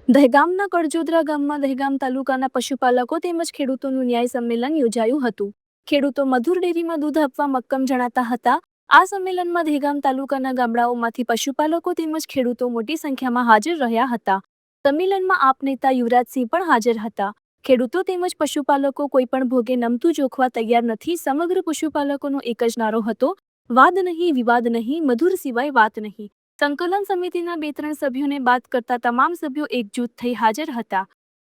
દહેગામના કડજોદરા ગામમાં દહેગામ તાલુકાના પશુપાલકો તેમજ ખેડૂતોનું ન્યાય સંમેલન યોજાયું હતું। ખેડૂતો મધુર ડેરીમાં દૂધ આપવા મક્કમ જણાતા હતા। આ સંમેલનમાં દહેગામ તાલુકાના ગામડાઓમાંથી પશુપાલકો તેમજ ખેડૂતો મોટી સંખ્યામાં હાજર રહ્યા હતા। સંમેલનમાં આપ નેતા યુવરાજસિંહ પણ હાજર હતા। ખેડૂતો તેમજ પશુપાલકો કોઈપણ ભોગે નમતું જોખવા તૈયાર નથી। સમગ્ર પશુપાલકોનો એક જ નારો હતો, વાદ નહીં, વિવાદ નહીં, મધુર સિવાય વાત નહીં। સંકલન સમિતિના 2-3 સભ્યોને બાદ કરતા તમામ સભ્યો એકજૂથ થઈ હાજર હતા।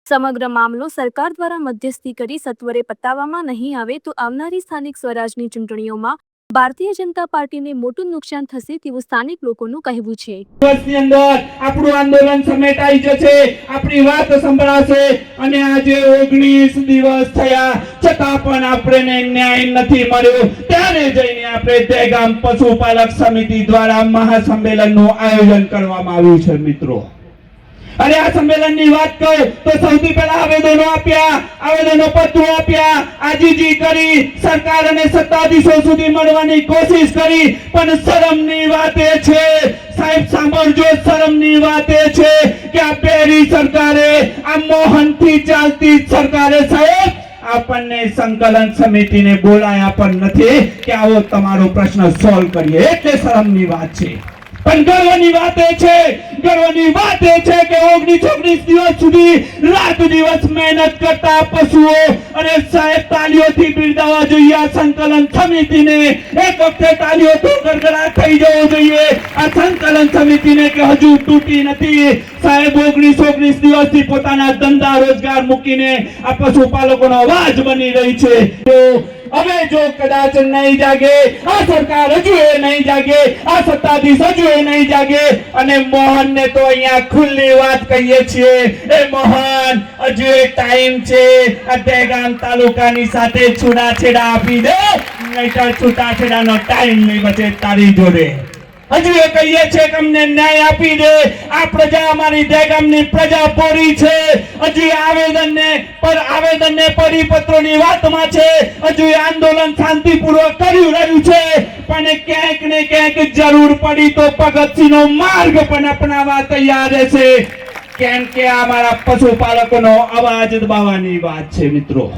સમગ્ર મામલો સરકાર દ્વારા મધ્યસ્થી કરી સત્વરે પતાવવામાં નહીં આવે તો આવનારી સ્થાનિક સ્વરાજની ચૂંટણીઓમાં ભારતીય જનતા પાર્ટીને મોટું નુકસાન થશે તેવું સ્થાનિક લોકોનું કહેવું છે। વર્ષની અંદર આપણું આંદોલન સમેટાઈ જશે, આપણી વાત સંભળાશે અને આજે 19 દિવસ થયા છતાં પણ આપણને ન્યાય નથી મળ્યો। ત્યારે જઈને આપણે દહેગામ પશુપાલક સમિતિ દ્વારા મહાસંમેલનનું આયોજન કરવામાં આવ્યું છે। મિત્રો, અને આ સંમેલનની વાત કરું તો સૌથી પહેલા આવેદનો આપ્યા, આવેદનો પત્રો આપ્યા, આજીજી કરી, સરકાર અને સત્તાધીશો સુધી મળવાની કોશિશ કરી, પણ શરમની વાત એ છે સાહેબ, સાંભળજો, શરમની વાત એ છે કે આ બેરી સરકારે, આ મોહનથી ચાલતી સરકારે સાહેબ આપણને સંકલન સમિતિને બોલાયા પણ નથી કે આવો તમારો પ્રશ્ન સોલ્વ કરીએ। એટલે શરમની વાત છે। પણ ગર્વની વાત એ છે, ગર્વની વાત એ છે કે 19 દિવસ સુધી રાત દિવસ મહેનત કરતા પશુઓ અને સાહેબ તાલીઓથી બિરદાવવા જોઈએ આ સંકલન સમિતિને। એક વખતે તાલીઓથી ગડગડાટ થઈ જવો જોઈએ આ સંકલન સમિતિને કે હજુ તૂટી નથી સાહેબ। 19 દિવસથી પોતાના ધંધા રોજગાર મૂકીને આ પશુપાલકોનો અવાજ બની રહી છે। હવે જો કદાચ નહીં જાગે, આ સરકાર હજુ એ નહીં જાગે, આ સત્તાધીશ હજુ એ નહીં જાગે, અને મોહનને તો અહીંયા ખુલ્લી વાત કહીએ છીએ, એ મોહન હજુ એક ટાઈમ છે, આ દહેગામ તાલુકાની સાથે છૂટાછેડા આપી દે, નહીતર છૂટાછેડાનો ટાઈમ નહીં બચે તારી જોડે। હજુ એ કહીએ છે કે અમને ન્યાય આપી દે, આ પ્રજા અમારી દહેગામની પ્રજા પોરી છે। હજુ આવેદનને પરિપત્રોની વાતમાં છે, હજુ આંદોલન શાંતિપૂર્વક કર્યું રહ્યું છે, પણ ક્યાંક ને ક્યાંક જરૂર પડી તો ભગતસિંહનો માર્ગ પણ અપનાવવા તૈયાર રહેશે, કેમ કે અમારા પશુપાલકોનો અવાજ દબાવવાની વાત છે। મિત્રો,